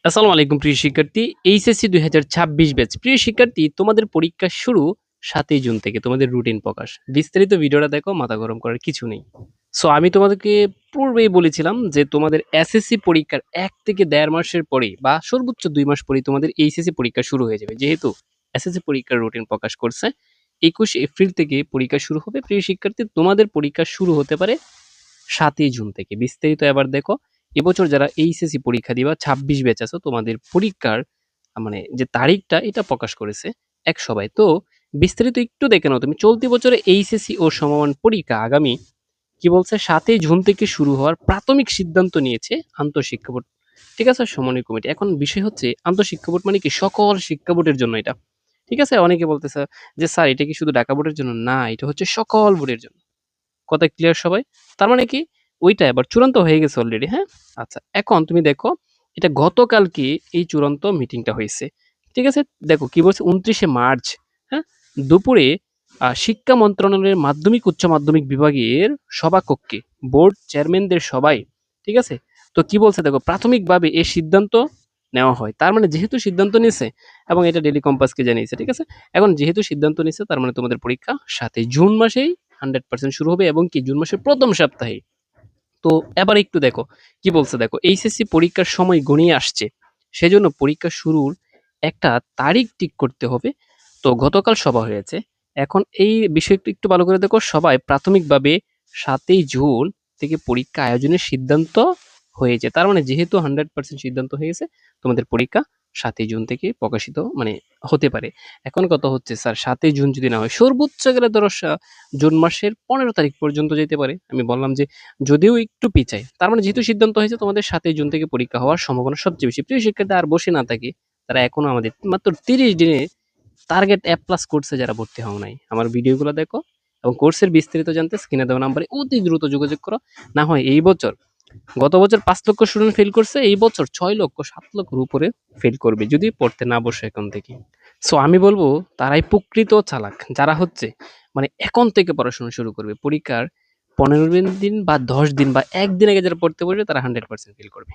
আসসালামু আলাইকুম প্রিয় শিক্ষার্থী। HSC ২০২৬ batch. প্রিয় শিক্ষার্থী, তোমাদের পরীক্ষা শুরু ৭ই জুন থেকে। তোমাদের রুটিন প্রকাশ। বিস্তারিত ভিডিওটা দেখো, মাথা গরম করার কিছু নেই। সো আমি তোমাদেরকে পূর্বেই বলেছিলাম যে তোমাদের এসএসসি পরীক্ষার ১ থেকে ১.৫ মাসের পরেই বা সর্বোচ্চ ২ মাস পরেই তোমাদের এইচএসসি পরীক্ষা শুরু হয়ে যাবে। যেহেতু এসএসসি পরীক্ষার রুটিন প্রকাশ করছে, ২১ এপ্রিল থেকে পরীক্ষা শুরু হবে। প্রিয় শিক্ষার্থী, তোমাদের পরীক্ষা শুরু হতে পারে ৭ই জুন থেকে। বিস্তারিত এবার দেখো। এবছর যারা এইচএসসি পরীক্ষা দিবা ২৬ ব্যাচ আছো, তোমাদের পরীক্ষার মানে যে তারিখটা এটা প্রকাশ করেছে এক সবাই। তো বিস্তারিত একটু দেখে নাও তুমি। চলতি বছরে এইচএসসি ও সমমান পরীক্ষা আগামী কি বলছে ৭ই জুন থেকে শুরু হওয়ার প্রাথমিক সিদ্ধান্ত নিয়েছে আন্তঃশিক্ষা বোর্ড। ঠিক আছে, সমন্বয় কমিটি। এখন বিষয় হচ্ছে আন্তঃশিক্ষা বোর্ড মানে কি সকল শিক্ষা বোর্ডের জন্য এটা। ঠিক আছে, অনেকে বলতেছে যে স্যার এটা কি শুধু ঢাকা বোর্ডের জন্য? না, এটা হচ্ছে সকল বোর্ডের জন্য। কথা ক্লিয়ার সবাই? তার মানে কি ওইটা এবার চূড়ান্ত হয়ে গেছে অলরেডি, হ্যাঁ? আচ্ছা, এখন তুমি দেখো এটা গতকালকে এই চূড়ান্ত মিটিংটা হয়েছে। ঠিক আছে? দেখো কি বলছে ২৯শে মার্চ, হ্যাঁ? দুপুরে শিক্ষা মন্ত্রণালয়ের মাধ্যমিক উচ্চ মাধ্যমিক বিভাগের সভাকক্ষে বোর্ড চেয়ারম্যানদের সবাই, ঠিক আছে? তো কি বলছে দেখো, প্রাথমিকভাবে এই সিদ্ধান্ত নেওয়া হয়। তার মানে যেহেতু সিদ্ধান্ত নিছে এবং এটা ডেইলি কম্পাসকে জানিয়েছে, ঠিক আছে? এখন যেহেতু সিদ্ধান্ত নিছে তার মানে তোমাদের পরীক্ষা ৭ই জুন মাসেই 100% শুরু হবে এবং কি জুন মাসের প্রথম সপ্তাহে। তো এবার একটু দেখো কি বলছে দেখো, এইচএসসি পরীক্ষার সময় ঘনিয়ে আসছে, সেজন্য পরীক্ষা শুরুর একটা তারিখ ঠিক করতে হবে। তো গতকাল সভা হয়েছে। এখন এই বিষয়টা একটু ভালো করে দেখো। সবাই প্রাথমিকভাবে ৭ই জুন থেকে পরীক্ষা আয়োজনের সিদ্ধান্ত হয়েছে। তার মানে যেহেতু 100% সিদ্ধান্ত হয়ে গেছে, তোমাদের পরীক্ষা ৭ই জুন থেকে প্রকাশিত মানে হতে পারে। এখন কথা হচ্ছে স্যার ৭ই জুন যদি না হয়, সর্বোচ্চ গেলে ধরো জুন মাসের ১৫ তারিখ পর্যন্ত যেতে পারে। আমি বললাম যে যদিও একটু পিছায়। তার মানে যেহেতু সিদ্ধান্ত হয়েছে তোমাদের ৭ই জুন থেকে পরীক্ষা হওয়ার সম্ভাবনা সবচেয়ে বেশি। প্রিয় শিক্ষার্থী, আর বসে না থাকি। তারা এখনো আমাদের মাত্র ৩০ দিনে টার্গেট A+ কোর্সে যারা ভর্তি হও নাই, আমার ভিডিওগুলো দেখো এবং কোর্সের বিস্তারিত জানতে স্ক্রিনে দেওয়া নাম্বারে অতি দ্রুত যোগাযোগ করো। না হয় এই বছর, গত বছর ৫ লক্ষ স্টুডেন্ট ফেল করছে, এই বছর ৬ লক্ষ ৭ লক্ষের উপরে ফেল করবে যদি পড়তে না বসে এখন থেকে। সো আমি বলবো তারাই প্রকৃত চালাক, যারা হচ্ছে মানে এখন থেকে পড়াশোনা শুরু করবে। পরীক্ষার ১৫ দিন বা ১০ দিন বা ১ দিন আগে যারা পড়তে বসবে তারা 100% ফেল করবে।